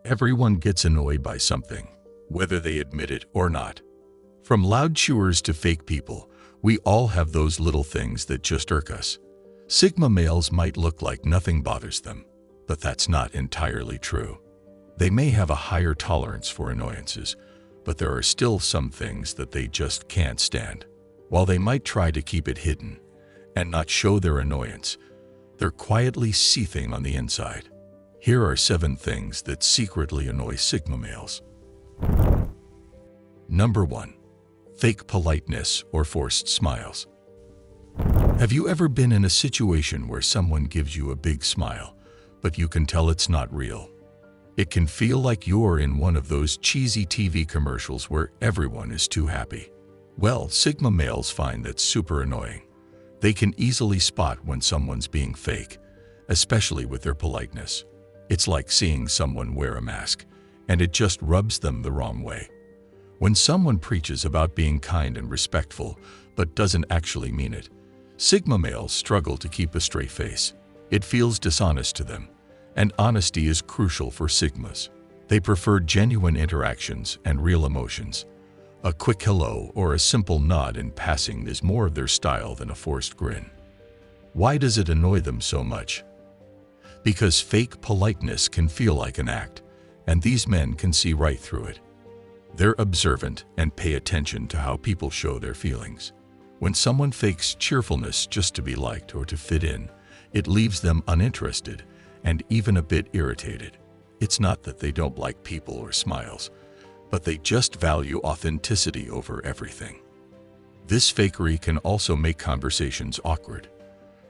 Everyone gets annoyed by something, whether they admit it or not. From loud chewers to fake people, we all have those little things that just irk us. Sigma males might look like nothing bothers them, but that's not entirely true. They may have a higher tolerance for annoyances, but there are still some things that they just can't stand. While they might try to keep it hidden and not show their annoyance, they're quietly seething on the inside. Here are 7 things that secretly annoy Sigma males. Number 1. Fake politeness or forced smiles. Have you ever been in a situation where someone gives you a big smile, but you can tell it's not real? It can feel like you're in one of those cheesy TV commercials where everyone is too happy. Well, Sigma males find that super annoying. They can easily spot when someone's being fake, especially with their politeness. It's like seeing someone wear a mask, and it just rubs them the wrong way. When someone preaches about being kind and respectful, but doesn't actually mean it, Sigma males struggle to keep a straight face. It feels dishonest to them, and honesty is crucial for Sigmas. They prefer genuine interactions and real emotions. A quick hello or a simple nod in passing is more of their style than a forced grin. Why does it annoy them so much? Because fake politeness can feel like an act, and these men can see right through it. They're observant and pay attention to how people show their feelings. When someone fakes cheerfulness just to be liked or to fit in, it leaves them uninterested and even a bit irritated. It's not that they don't like people or smiles, but they just value authenticity over everything. This fakery can also make conversations awkward.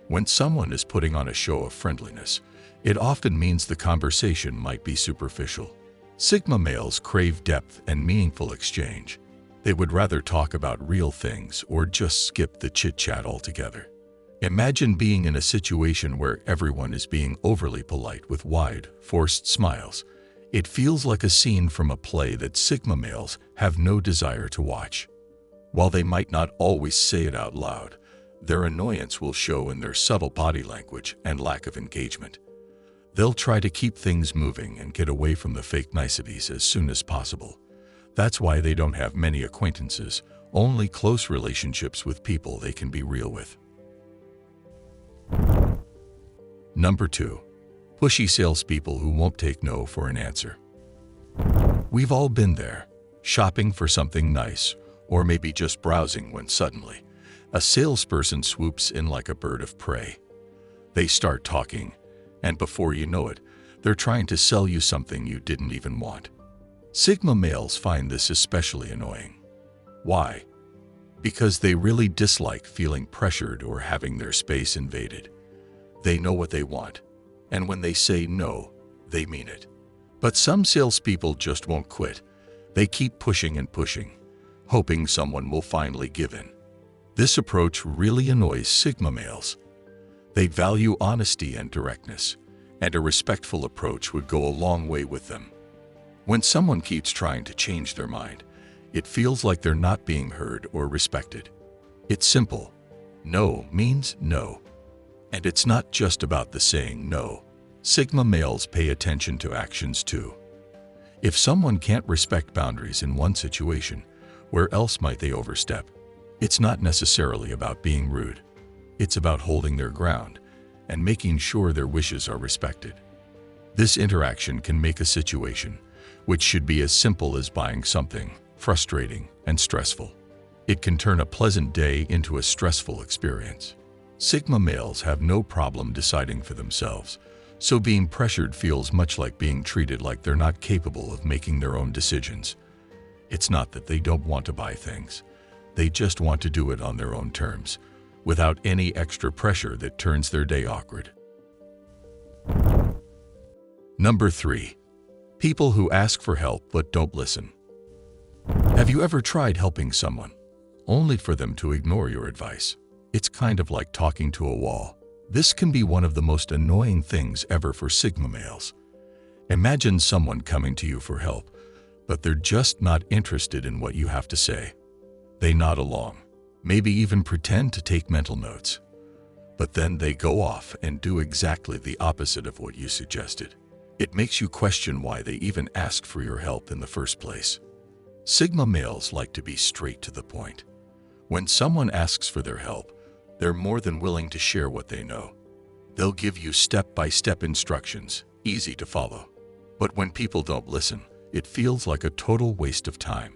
When someone is putting on a show of friendliness, it often means the conversation might be superficial. Sigma males crave depth and meaningful exchange. They would rather talk about real things or just skip the chit-chat altogether. Imagine being in a situation where everyone is being overly polite with wide, forced smiles. It feels like a scene from a play that Sigma males have no desire to watch. While they might not always say it out loud, their annoyance will show in their subtle body language and lack of engagement. They'll try to keep things moving and get away from the fake niceties as soon as possible. That's why they don't have many acquaintances, only close relationships with people they can be real with. Number 2. Pushy salespeople who won't take no for an answer. We've all been there, shopping for something nice, or maybe just browsing when suddenly a salesperson swoops in like a bird of prey. They start talking, and before you know it, they're trying to sell you something you didn't even want. Sigma males find this especially annoying. Why? Because they really dislike feeling pressured or having their space invaded. They know what they want, and when they say no, they mean it. But some salespeople just won't quit. They keep pushing and pushing, hoping someone will finally give in. This approach really annoys Sigma males. They value honesty and directness, and a respectful approach would go a long way with them. When someone keeps trying to change their mind, it feels like they're not being heard or respected. It's simple. No means no. And it's not just about the saying no. Sigma males pay attention to actions too. If someone can't respect boundaries in one situation, where else might they overstep? It's not necessarily about being rude. It's about holding their ground and making sure their wishes are respected. This interaction can make a situation, which should be as simple as buying something, frustrating and stressful. It can turn a pleasant day into a stressful experience. Sigma males have no problem deciding for themselves, so being pressured feels much like being treated like they're not capable of making their own decisions. It's not that they don't want to buy things. They just want to do it on their own terms, without any extra pressure that turns their day awkward. Number 3. People who ask for help but don't listen. Have you ever tried helping someone, only for them to ignore your advice? It's kind of like talking to a wall. This can be one of the most annoying things ever for Sigma males. Imagine someone coming to you for help, but they're just not interested in what you have to say. They nod along, maybe even pretend to take mental notes. But then they go off and do exactly the opposite of what you suggested. It makes you question why they even asked for your help in the first place. Sigma males like to be straight to the point. When someone asks for their help, they're more than willing to share what they know. They'll give you step-by-step instructions, easy to follow. But when people don't listen, it feels like a total waste of time.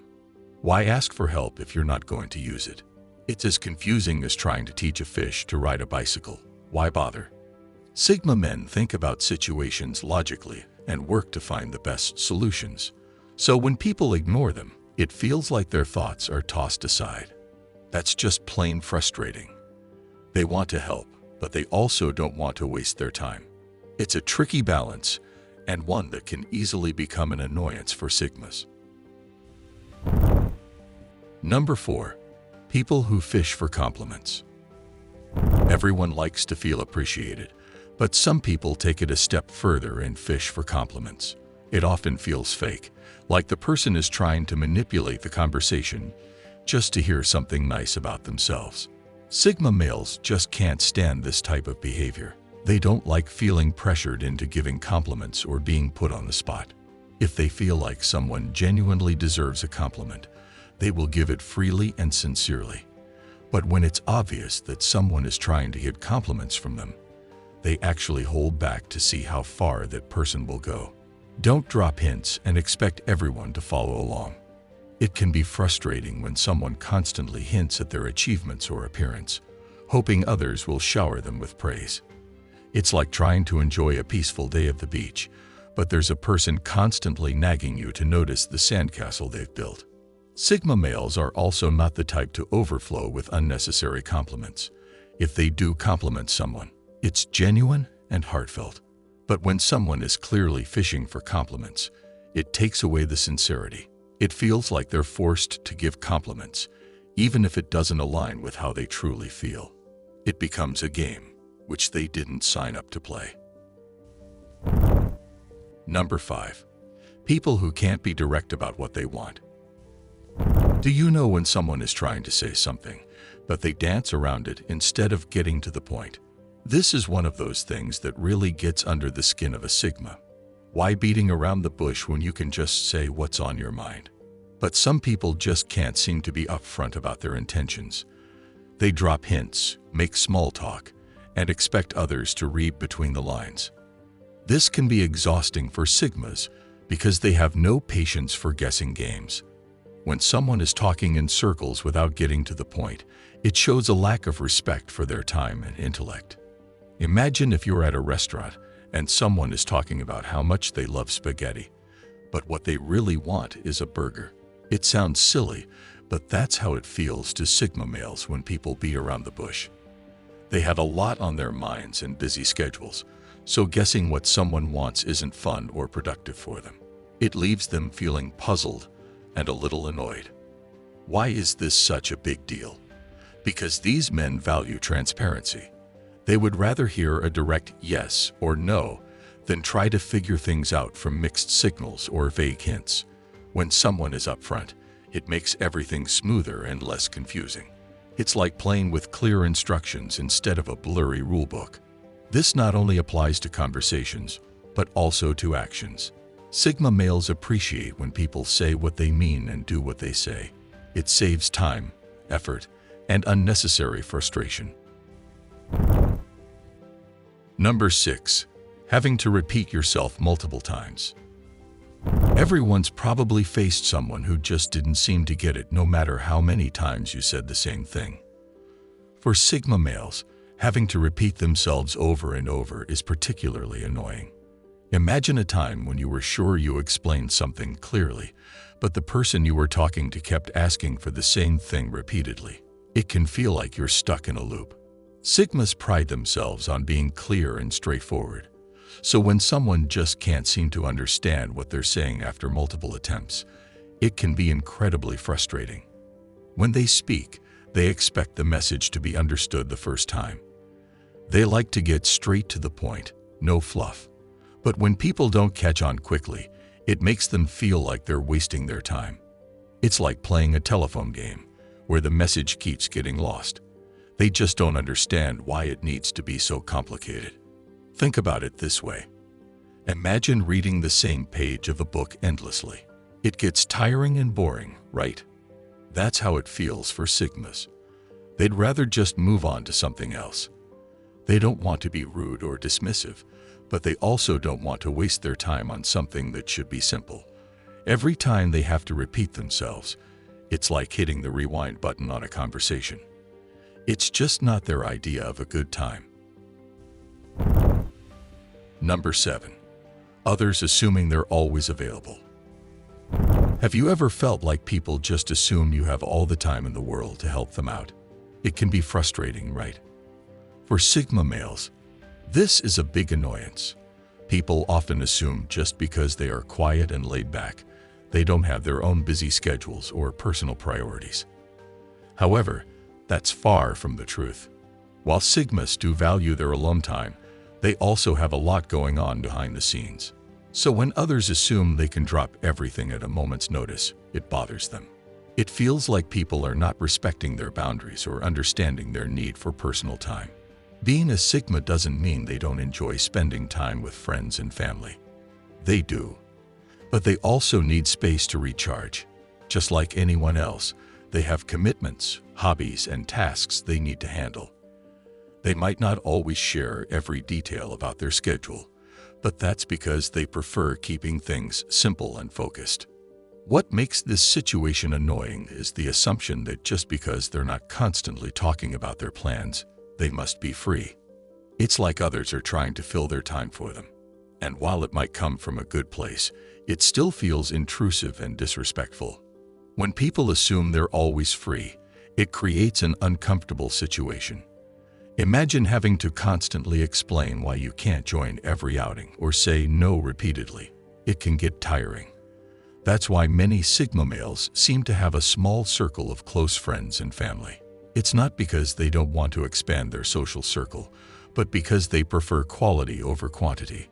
Why ask for help if you're not going to use it? It's as confusing as trying to teach a fish to ride a bicycle. Why bother? Sigma men think about situations logically and work to find the best solutions. So when people ignore them, it feels like their thoughts are tossed aside. That's just plain frustrating. They want to help, but they also don't want to waste their time. It's a tricky balance, and one that can easily become an annoyance for Sigmas. Number 4. People who fish for compliments. Everyone likes to feel appreciated, but some people take it a step further and fish for compliments. It often feels fake, like the person is trying to manipulate the conversation just to hear something nice about themselves. Sigma males just can't stand this type of behavior. They don't like feeling pressured into giving compliments or being put on the spot. If they feel like someone genuinely deserves a compliment, they will give it freely and sincerely. But when it's obvious that someone is trying to get compliments from them, they actually hold back to see how far that person will go. Don't drop hints and expect everyone to follow along. It can be frustrating when someone constantly hints at their achievements or appearance, hoping others will shower them with praise. It's like trying to enjoy a peaceful day at the beach, but there's a person constantly nagging you to notice the sandcastle they've built. Sigma males are also not the type to overflow with unnecessary compliments. If they do compliment someone, it's genuine and heartfelt. But when someone is clearly fishing for compliments, it takes away the sincerity. It feels like they're forced to give compliments, even if it doesn't align with how they truly feel. It becomes a game, which they didn't sign up to play. Number 5. People who can't be direct about what they want. Do you know when someone is trying to say something, but they dance around it instead of getting to the point? This is one of those things that really gets under the skin of a Sigma. Why beating around the bush when you can just say what's on your mind? But some people just can't seem to be upfront about their intentions. They drop hints, make small talk, and expect others to read between the lines. This can be exhausting for Sigmas because they have no patience for guessing games. When someone is talking in circles without getting to the point, it shows a lack of respect for their time and intellect. Imagine if you're at a restaurant and someone is talking about how much they love spaghetti, but what they really want is a burger. It sounds silly, but that's how it feels to Sigma males when people beat around the bush. They have a lot on their minds and busy schedules, so guessing what someone wants isn't fun or productive for them. It leaves them feeling puzzled and a little annoyed. Why is this such a big deal? Because these men value transparency. They would rather hear a direct yes or no than try to figure things out from mixed signals or vague hints. When someone is upfront, it makes everything smoother and less confusing. It's like playing with clear instructions instead of a blurry rulebook. This not only applies to conversations, but also to actions. Sigma males appreciate when people say what they mean and do what they say. It saves time, effort, and unnecessary frustration. Number 6. Having to repeat yourself multiple times. Everyone's probably faced someone who just didn't seem to get it no matter how many times you said the same thing. For Sigma males, having to repeat themselves over and over is particularly annoying. Imagine a time when you were sure you explained something clearly, but the person you were talking to kept asking for the same thing repeatedly. It can feel like you're stuck in a loop. Sigmas pride themselves on being clear and straightforward. So when someone just can't seem to understand what they're saying after multiple attempts, it can be incredibly frustrating. When they speak, they expect the message to be understood the first time. They like to get straight to the point, no fluff. But when people don't catch on quickly, it makes them feel like they're wasting their time. It's like playing a telephone game, where the message keeps getting lost. They just don't understand why it needs to be so complicated. Think about it this way. Imagine reading the same page of a book endlessly. It gets tiring and boring, right? That's how it feels for Sigmas. They'd rather just move on to something else. They don't want to be rude or dismissive, but they also don't want to waste their time on something that should be simple. Every time they have to repeat themselves, it's like hitting the rewind button on a conversation. It's just not their idea of a good time. Number 7. Others assuming they're always available. Have you ever felt like people just assume you have all the time in the world to help them out? It can be frustrating, right? For Sigma males, this is a big annoyance. People often assume just because they are quiet and laid back, they don't have their own busy schedules or personal priorities. However, that's far from the truth. While Sigmas do value their alone time, they also have a lot going on behind the scenes. So when others assume they can drop everything at a moment's notice, it bothers them. It feels like people are not respecting their boundaries or understanding their need for personal time. Being a Sigma doesn't mean they don't enjoy spending time with friends and family. They do. But they also need space to recharge. Just like anyone else, they have commitments, hobbies, and tasks they need to handle. They might not always share every detail about their schedule, but that's because they prefer keeping things simple and focused. What makes this situation annoying is the assumption that just because they're not constantly talking about their plans, they must be free. It's like others are trying to fill their time for them. And while it might come from a good place, it still feels intrusive and disrespectful. When people assume they're always free, it creates an uncomfortable situation. Imagine having to constantly explain why you can't join every outing or say no repeatedly. It can get tiring. That's why many Sigma males seem to have a small circle of close friends and family. It's not because they don't want to expand their social circle, but because they prefer quality over quantity.